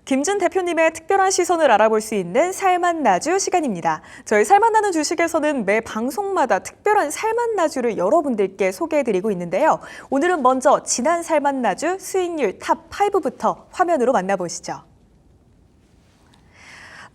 김준 대표님의 특별한 시선을 알아볼 수 있는 살맛나주 시간입니다. 저희 살맛나는 주식에서는 매 방송마다 특별한 살맛나주를 여러분들께 소개해드리고 있는데요. 오늘은 먼저 지난 살맛나주 수익률 탑 5부터 화면으로 만나보시죠.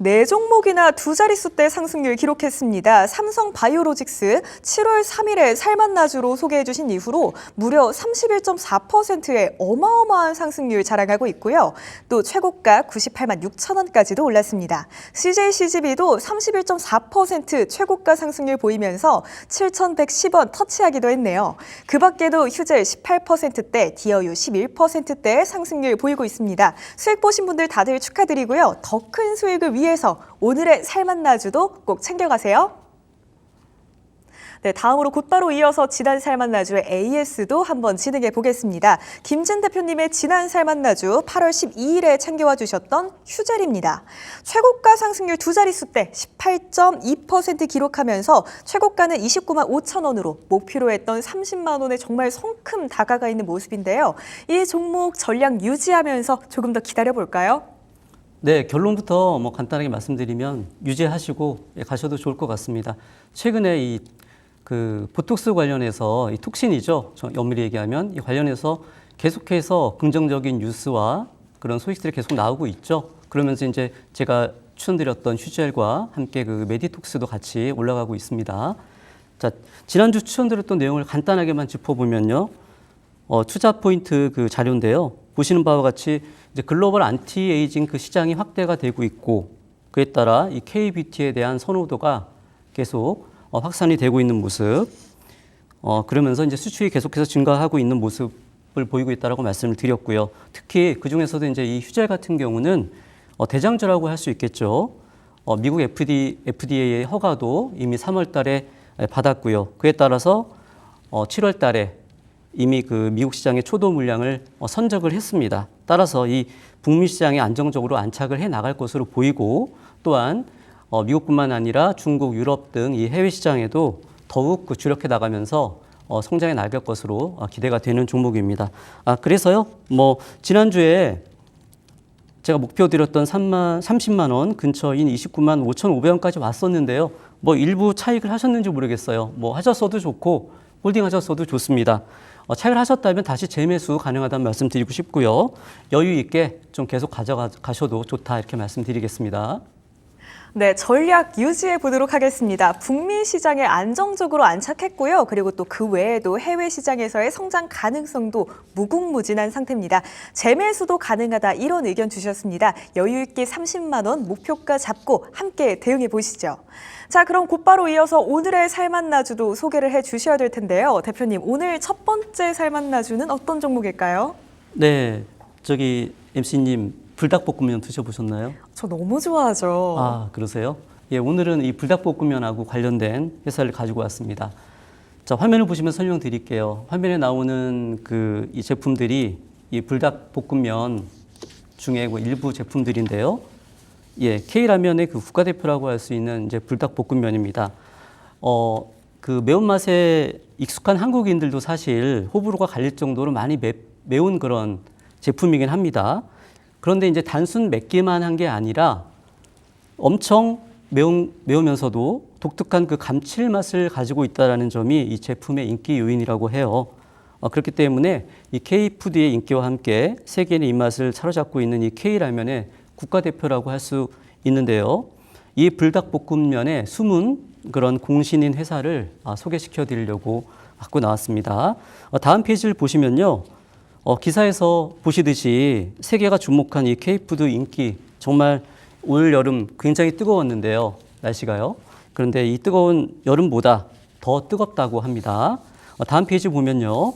네 종목이나 두 자릿수대 상승률 기록했습니다. 삼성바이오로직스 7월 3일에 살맛나주로 소개해 주신 이후로 무려 31.4%의 어마어마한 상승률 자랑하고 있고요. 또 최고가 98만 6천 원까지도 올랐습니다. CJCGV도 31.4% 최고가 상승률 보이면서 7,110원 터치하기도 했네요. 그 밖에도 휴젤 18%대, 디어유 11%대의 상승률 보이고 있습니다. 수익 보신 분들 다들 축하드리고요. 더 큰 수익을 위해서 오늘의 살맛나주도 꼭 챙겨가세요. 네, 다음으로 곧바로 이어서 지난 살맛나주의 AS도 한번 진행해 보겠습니다. 김준 대표님의 지난 살맛나주 8월 12일에 챙겨와 주셨던 휴젤입니다. 최고가 상승률 두 자릿수대 18.2% 기록하면서 최고가는 29만 5천 원으로 목표로 했던 30만 원에 정말 성큼 다가가 있는 모습인데요. 이 종목 전략 유지하면서 조금 더 기다려볼까요? 네, 결론부터 간단하게 말씀드리면 유지하시고 가셔도 좋을 것 같습니다. 최근에 보톡스 관련해서 톡신이죠. 엄밀히 얘기하면 이 관련해서 계속해서 긍정적인 뉴스와 그런 소식들이 계속 나오고 있죠. 그러면서 이제 제가 추천드렸던 휴젤과 함께 그 메디톡스도 같이 올라가고 있습니다. 자, 지난주 추천드렸던 내용을 간단하게만 짚어보면요. 투자 포인트 그 자료인데요. 보시는 바와 같이 이제 글로벌 안티에이징 그 시장이 확대가 되고 있고 그에 따라 이 K뷰티에 대한 선호도가 계속 확산이 되고 있는 모습. 그러면서 이제 수출이 계속해서 증가하고 있는 모습을 보이고 있다라고 말씀을 드렸고요. 특히 그 중에서도 이제 이 휴젤 같은 경우는 대장주라고 할 수 있겠죠. 미국 FDA의 허가도 이미 3월 달에 받았고요. 그에 따라서 7월 달에 이미 그 미국 시장의 초도 물량을 선적을 했습니다. 따라서 이 북미 시장에 안정적으로 안착을 해 나갈 것으로 보이고 또한 미국뿐만 아니라 중국, 유럽 등 이 해외 시장에도 더욱 주력해 나가면서 성장해 나갈 것으로 기대가 되는 종목입니다. 그래서요, 지난주에 제가 목표 드렸던 30만 원 근처인 29만 5,500원까지 왔었는데요. 일부 차익을 하셨는지 모르겠어요. 하셨어도 좋고 홀딩 하셨어도 좋습니다. 차익을 하셨다면 다시 재매수 가능하다는 말씀 드리고 싶고요. 여유 있게 좀 계속 가져가셔도 좋다 이렇게 말씀드리겠습니다. 네, 전략 유지해 보도록 하겠습니다. 북미 시장에 안정적으로 안착했고요. 그리고 또 그 외에도 해외 시장에서의 성장 가능성도 무궁무진한 상태입니다. 재매수도 가능하다 이런 의견 주셨습니다. 여유 있게 30만 원 목표가 잡고 함께 대응해 보시죠. 자, 그럼 곧바로 이어서 오늘의 살맛나주도 소개를 해 주셔야 될 텐데요. 대표님, 오늘 첫 번째 살맛나주는 어떤 종목일까요? 네, MC님 불닭볶음면 드셔보셨나요? 저 너무 좋아하죠. 그러세요? 예, 오늘은 이 불닭볶음면하고 관련된 회사를 가지고 왔습니다. 자, 화면을 보시면 설명드릴게요. 화면에 나오는 이 제품들이 이 불닭볶음면 중에 일부 제품들인데요. 예, K라면의 그 국가대표라고 할 수 있는 이제 불닭볶음면입니다. 그 매운맛에 익숙한 한국인들도 사실 호불호가 갈릴 정도로 많이 매운 그런 제품이긴 합니다. 그런데 이제 단순 맵기만 한 게 아니라 엄청 매우면서도 독특한 그 감칠맛을 가지고 있다는 점이 이 제품의 인기 요인이라고 해요. 그렇기 때문에 이 K푸드의 인기와 함께 세계인의 입맛을 사로잡고 있는 이 K라면의 국가대표라고 할 수 있는데요. 이 불닭볶음면의 숨은 그런 공신인 회사를 소개시켜 드리려고 갖고 나왔습니다. 다음 페이지를 보시면요. 기사에서 보시듯이 세계가 주목한 이 K푸드 인기 정말 올 여름 굉장히 뜨거웠는데요. 날씨가요. 그런데 이 뜨거운 여름보다 더 뜨겁다고 합니다. 다음 페이지 보면요.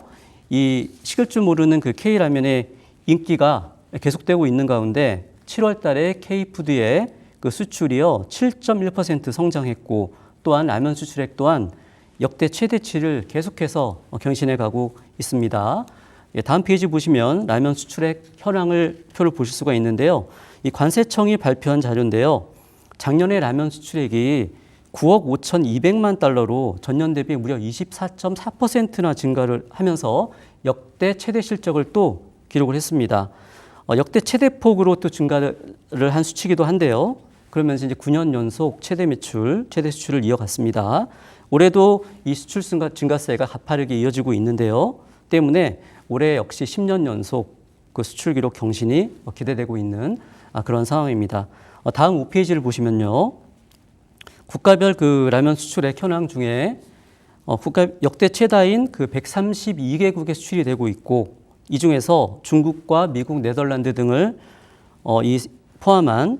이 식을 줄 모르는 그 K라면의 인기가 계속되고 있는 가운데 7월 달에 K푸드의 그 수출이요. 7.1% 성장했고 또한 라면 수출액 또한 역대 최대치를 계속해서 경신해 가고 있습니다. 다음 페이지 보시면 라면 수출액 표를 보실 수가 있는데요. 이 관세청이 발표한 자료인데요. 작년에 라면 수출액이 9억 5,200만 달러로 전년 대비 무려 24.4%나 증가를 하면서 역대 최대 실적을 또 기록을 했습니다. 역대 최대폭으로 또 증가를 한 수치이기도 한데요. 그러면서 이제 9년 연속 최대 매출, 최대 수출을 이어갔습니다. 올해도 이 수출 증가세가 가파르게 이어지고 있는데요. 때문에 올해 역시 10년 연속 그 수출 기록 경신이 기대되고 있는 그런 상황입니다. 다음 5페이지를 보시면요. 국가별 그 라면 수출액 현황 중에 국가 역대 최다인 그 132개국에 수출이 되고 있고 이 중에서 중국과 미국, 네덜란드 등을 포함한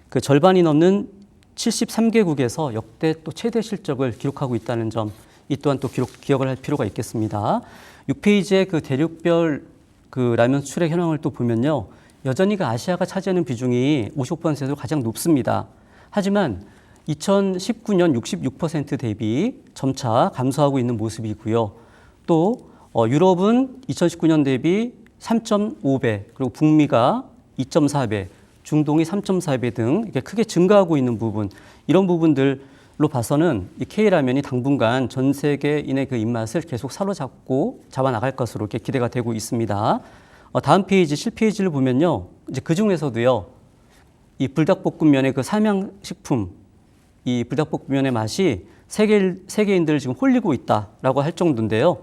그 절반이 넘는 73개국에서 역대 또 최대 실적을 기록하고 있다는 점, 이 또한 또 기억을 할 필요가 있겠습니다. 6페이지에 그 대륙별 그 라면 수출액 현황을 또 보면요. 여전히 그 아시아가 차지하는 비중이 55%로 가장 높습니다. 하지만 2019년 66% 대비 점차 감소하고 있는 모습이고요. 또 유럽은 2019년 대비 3.5배, 그리고 북미가 2.4배, 중동이 3.4배 등 이렇게 크게 증가하고 있는 부분, 이런 부분들로 봐서는 이 K라면이 당분간 전 세계인의 그 입맛을 계속 사로잡고 잡아나갈 것으로 이렇게 기대가 되고 있습니다. 다음 페이지, 7페이지를 보면요. 이제 그 중에서도요, 이 불닭볶음면의 그 삼양식품, 이 불닭볶음면의 맛이 세계인들을 지금 홀리고 있다라고 할 정도인데요.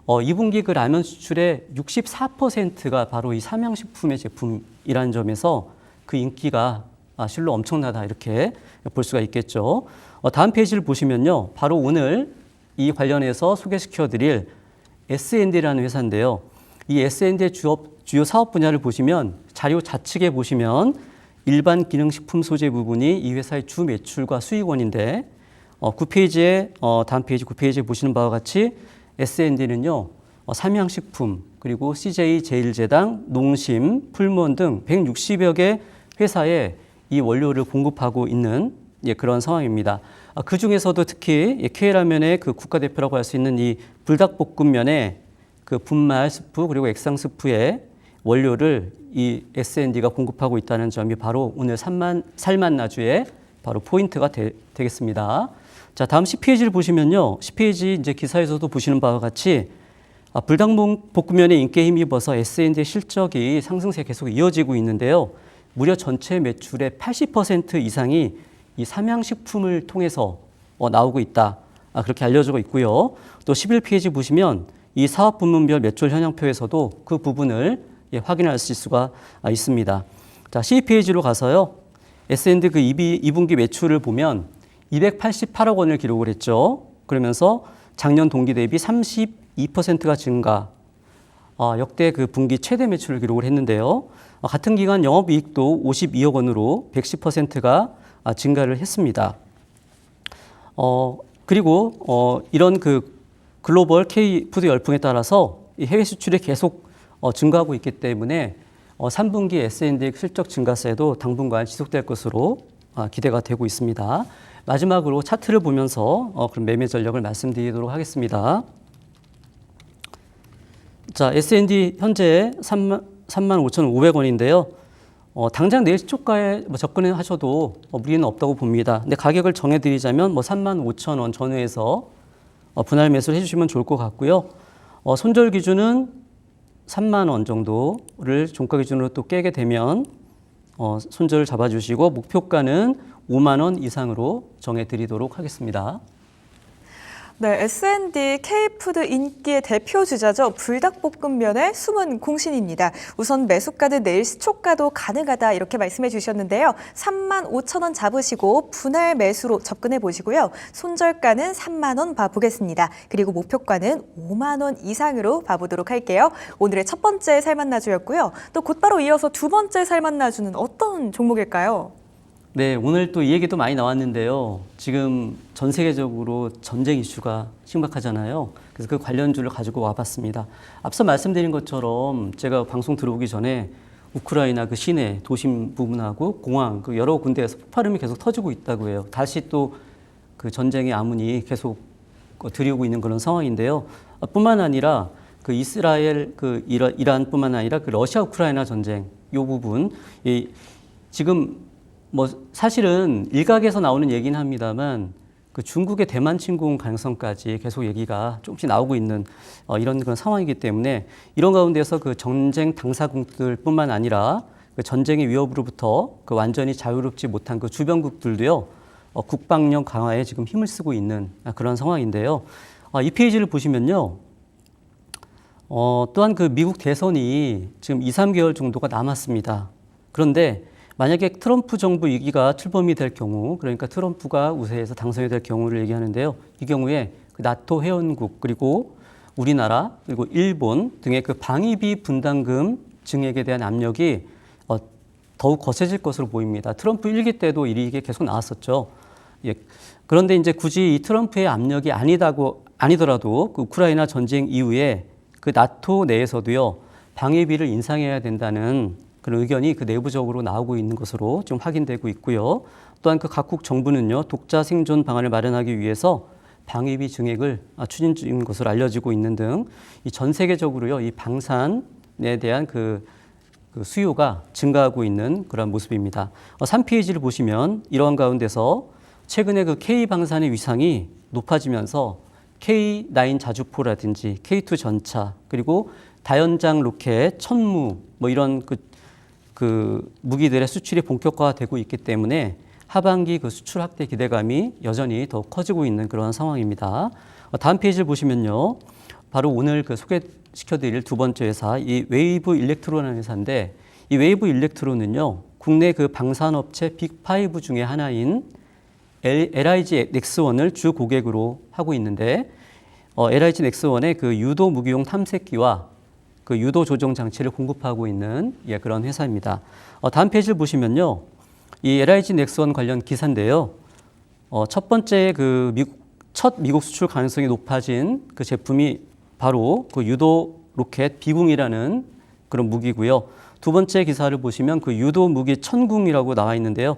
2분기 그 라면 수출의 64%가 바로 이 삼양식품의 제품이라는 점에서 그 인기가 실로 엄청나다 이렇게 볼 수가 있겠죠. 다음 페이지를 보시면요. 바로 오늘 이 관련해서 소개시켜드릴 S&D라는 회사인데요. 이 S&D의 주요 사업 분야를 보시면 자료 좌측에 보시면 일반 기능식품 소재 부분이 이 회사의 주 매출과 수익원인데 9페이지에 다음 페이지 9페이지에 보시는 바와 같이 S&D는요. 삼양식품 그리고 CJ 제일제당, 농심, 풀무원 등 160여 개 회사에 이 원료를 공급하고 있는 그런 상황입니다. 그 중에서도 특히 K라면의 그 국가대표라고 할 수 있는 이 불닭볶음면의 그 분말 스프 그리고 액상 스프의 원료를 이 S&D가 공급하고 있다는 점이 바로 오늘 살만나주의 바로 포인트가 되겠습니다. 자, 다음 10페이지를 보시면요. 10페이지 이제 기사에서도 보시는 바와 같이 불닭볶음면의 인기에 힘입어서 S&D의 실적이 상승세 계속 이어지고 있는데요. 무려 전체 매출의 80% 이상이 이 삼양식품을 통해서 나오고 있다. 그렇게 알려지고 있고요. 또 11페이지 보시면 이 사업 부문별 매출 현황표에서도 그 부분을 확인할 수가 있습니다. 자, 12페이지로 가서요. S&D 그 2분기 매출을 보면 288억 원을 기록을 했죠. 그러면서 작년 동기 대비 32%가 증가. 역대 그 분기 최대 매출을 기록을 했는데요. 같은 기간 영업이익도 52억 원으로 110%가 증가를 했습니다. 그리고 이런 그 글로벌 K푸드 열풍에 따라서 이 해외 수출이 계속 증가하고 있기 때문에 3분기 S&D 실적 증가세도 당분간 지속될 것으로 기대가 되고 있습니다. 마지막으로 차트를 보면서 그럼 매매 전략을 말씀드리도록 하겠습니다. 자, S&D 현재 35,500원인데요. 당장 내일 시초가에 접근하셔도 무리는 없다고 봅니다. 근데 가격을 정해드리자면 35,000원 전후에서 분할 매수를 해주시면 좋을 것 같고요. 손절 기준은 3만 원 정도를 종가 기준으로 또 깨게 되면 손절을 잡아주시고 목표가는 5만 원 이상으로 정해드리도록 하겠습니다. 네, S&D K푸드 인기의 대표 주자죠. 불닭볶음면의 숨은 공신입니다. 우선 매수가는 내일 시초가도 가능하다 이렇게 말씀해 주셨는데요. 35,000원 잡으시고 분할 매수로 접근해 보시고요. 손절가는 3만 원 봐보겠습니다. 그리고 목표가는 5만 원 이상으로 봐보도록 할게요. 오늘의 첫 번째 살만나주였고요. 또 곧바로 이어서 두 번째 살만나주는 어떤 종목일까요? 네, 오늘 또 이 얘기도 많이 나왔는데요. 지금 전 세계적으로 전쟁 이슈가 심각하잖아요. 그래서 그 관련주를 가지고 와봤습니다. 앞서 말씀드린 것처럼 제가 방송 들어오기 전에 우크라이나 그 시내 도심 부분하고 공항 그 여러 군데에서 폭발음이 계속 터지고 있다고 해요. 다시 또 그 전쟁의 암문이 계속 들이오고 있는 그런 상황인데요. 뿐만 아니라 그 이스라엘 그 이란뿐만 아니라 그 러시아 우크라이나 전쟁 이 부분 지금 사실은 일각에서 나오는 얘기는 합니다만 그 중국의 대만 침공 가능성까지 계속 얘기가 조금씩 나오고 있는 이런 그런 상황이기 때문에 이런 가운데서 그 전쟁 당사국들뿐만 아니라 그 전쟁의 위협으로부터 그 완전히 자유롭지 못한 그 주변국들도요 국방력 강화에 지금 힘을 쓰고 있는 그런 상황인데요. 이 페이지를 보시면요. 또한 그 미국 대선이 지금 2, 3개월 정도가 남았습니다. 그런데 만약에 트럼프 정부 위기가 출범이 될 경우, 그러니까 트럼프가 우세해서 당선이 될 경우를 얘기하는데요. 이 경우에 그 나토 회원국 그리고 우리나라 그리고 일본 등의 그 방위비 분담금 증액에 대한 압력이 더욱 거세질 것으로 보입니다. 트럼프 1기 때도 이게 계속 나왔었죠. 예. 그런데 이제 굳이 이 트럼프의 압력이 아니더라도 그 우크라이나 전쟁 이후에 그 나토 내에서도요 방위비를 인상해야 된다는 그런 의견이 그 내부적으로 나오고 있는 것으로 좀 확인되고 있고요. 또한 그 각국 정부는요 독자 생존 방안을 마련하기 위해서 방위비 증액을 추진 중인 것으로 알려지고 있는 등 이 전 세계적으로요 이 방산에 대한 그 수요가 증가하고 있는 그런 모습입니다. 3페이지를 보시면 이러한 가운데서 최근에 그 K 방산의 위상이 높아지면서 K9 자주포라든지 K2 전차 그리고 다연장 로켓, 천무 뭐 이런 그 무기들의 수출이 본격화되고 있기 때문에 하반기 그 수출 확대 기대감이 여전히 더 커지고 있는 그런 상황입니다. 다음 페이지를 보시면요. 바로 오늘 그 소개시켜드릴 두 번째 회사, 이 웨이브 일렉트로라는 회사인데 이 웨이브 일렉트로는요. 국내 그 방산업체 빅5 중에 하나인 LIG 넥스원을 주 고객으로 하고 있는데 LIG 넥스원의 그 유도 무기용 탐색기와 그 유도 조정 장치를 공급하고 있는 그런 회사입니다. 다음 페이지를 보시면요. 이 LIG 넥스원 관련 기사인데요. 첫 번째 그 첫 미국 수출 가능성이 높아진 그 제품이 바로 그 유도 로켓 비궁이라는 그런 무기고요. 두 번째 기사를 보시면 그 유도 무기 천궁이라고 나와 있는데요.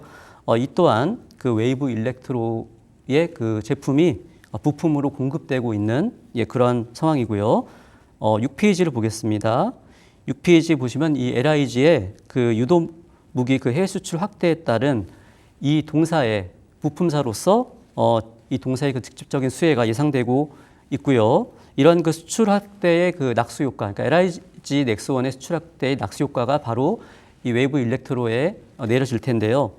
이 또한 그 웨이브 일렉트로의 그 제품이 부품으로 공급되고 있는 그런 상황이고요. 6페이지를 보겠습니다. 6페이지 보시면 이 LIG의 그 유도 무기 그 해외 수출 확대에 따른 이 동사의 부품사로서 이 동사의 그 직접적인 수혜가 예상되고 있고요. 이런 그 수출 확대의 그 낙수 효과, 그러니까 LIG 넥스원의 수출 확대의 낙수 효과가 바로 이 웨이브 일렉트로에 내려질 텐데요.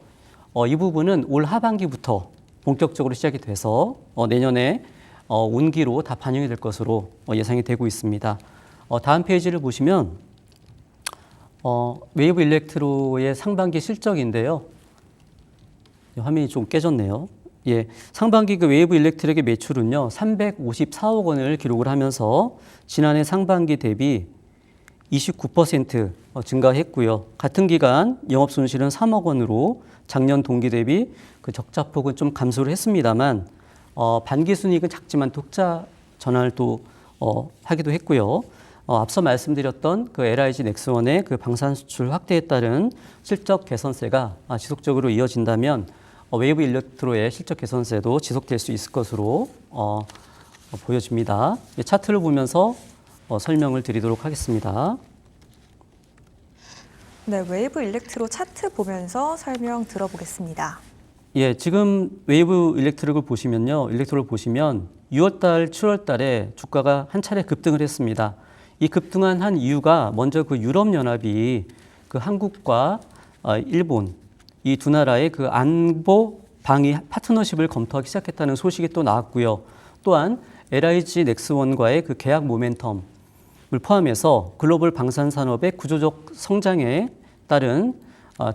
이 부분은 올 하반기부터 본격적으로 시작이 돼서 내년에 온기로 다 반영이 될 것으로 예상이 되고 있습니다. 다음 페이지를 보시면 웨이브 일렉트로의 상반기 실적인데요. 화면이 좀 깨졌네요. 예, 상반기 그 웨이브 일렉트릭의 매출은요 354억 원을 기록을 하면서 지난해 상반기 대비 29% 증가했고요. 같은 기간 영업 손실은 3억 원으로 작년 동기 대비 그 적자폭은 좀 감소를 했습니다만 반기 순이익은 작지만 독자 전환을 또 하기도 했고요. 앞서 말씀드렸던 그 LIG 넥스원의 그 방산 수출 확대에 따른 실적 개선세가 지속적으로 이어진다면 웨이브 일렉트로의 실적 개선세도 지속될 수 있을 것으로 보여집니다. 차트를 보면서 설명을 드리도록 하겠습니다. 네, 웨이브 일렉트로 차트 보면서 설명 들어보겠습니다. 예, 지금 웨이브 일렉트로를 보시면 6월달, 7월달에 주가가 한 차례 급등을 했습니다. 이 급등한 한 이유가 먼저 그 유럽연합이 그 한국과 일본 이 두 나라의 그 안보 방위 파트너십을 검토하기 시작했다는 소식이 또 나왔고요. 또한 LIG 넥스원과의 그 계약 모멘텀을 포함해서 글로벌 방산 산업의 구조적 성장에 따른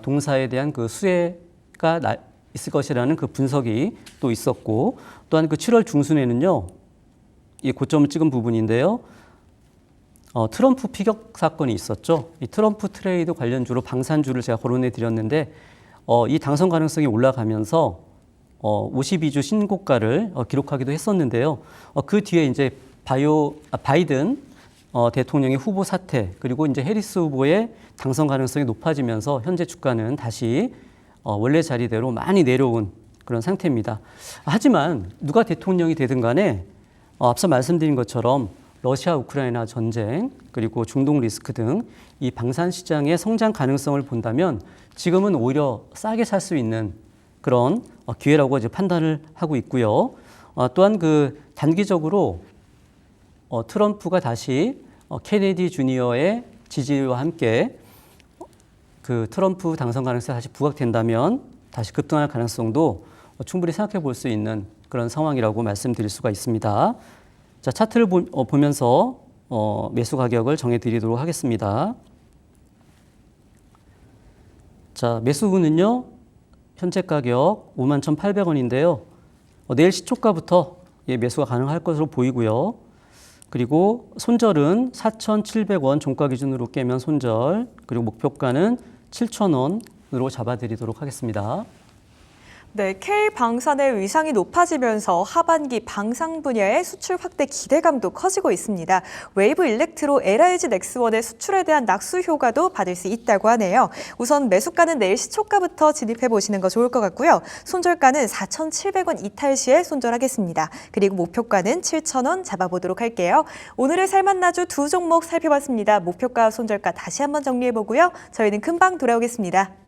동사에 대한 그 수혜가 있을 것이라는 그 분석이 또 있었고, 또한 그 7월 중순에는요, 이 고점을 찍은 부분인데요. 트럼프 피격 사건이 있었죠. 이 트럼프 트레이드 관련주로 방산주를 제가 거론해 드렸는데 이 당선 가능성이 올라가면서 52주 신고가를 기록하기도 했었는데요. 그 뒤에 이제 바이든 대통령의 후보 사퇴 그리고 이제 해리스 후보의 당선 가능성이 높아지면서 현재 주가는 다시 원래 자리대로 많이 내려온 그런 상태입니다. 하지만 누가 대통령이 되든 간에 앞서 말씀드린 것처럼 러시아 우크라이나 전쟁 그리고 중동 리스크 등 이 방산 시장의 성장 가능성을 본다면 지금은 오히려 싸게 살 수 있는 그런 기회라고 이제 판단을 하고 있고요. 또한 그 단기적으로 트럼프가 다시 케네디 주니어의 지지와 함께 그 트럼프 당선 가능성이 다시 부각된다면 다시 급등할 가능성도 충분히 생각해 볼 수 있는 그런 상황이라고 말씀드릴 수가 있습니다. 자, 차트를 보면서 매수 가격을 정해 드리도록 하겠습니다. 자, 매수군은요, 현재 가격 51,800원인데요. 내일 시초가부터 매수가 가능할 것으로 보이고요. 그리고 손절은 4,700원 종가 기준으로 깨면 손절, 그리고 목표가는 7,000원으로 잡아드리도록 하겠습니다. 네, K방산의 위상이 높아지면서 하반기 방산 분야의 수출 확대 기대감도 커지고 있습니다. 웨이브 일렉트로 LIG 넥스원의 수출에 대한 낙수 효과도 받을 수 있다고 하네요. 우선 매수가는 내일 시초가부터 진입해 보시는 거 좋을 것 같고요. 손절가는 4,700원 이탈 시에 손절하겠습니다. 그리고 목표가는 7,000원 잡아보도록 할게요. 오늘의 살만나주 두 종목 살펴봤습니다. 목표가, 손절가 다시 한번 정리해 보고요. 저희는 금방 돌아오겠습니다.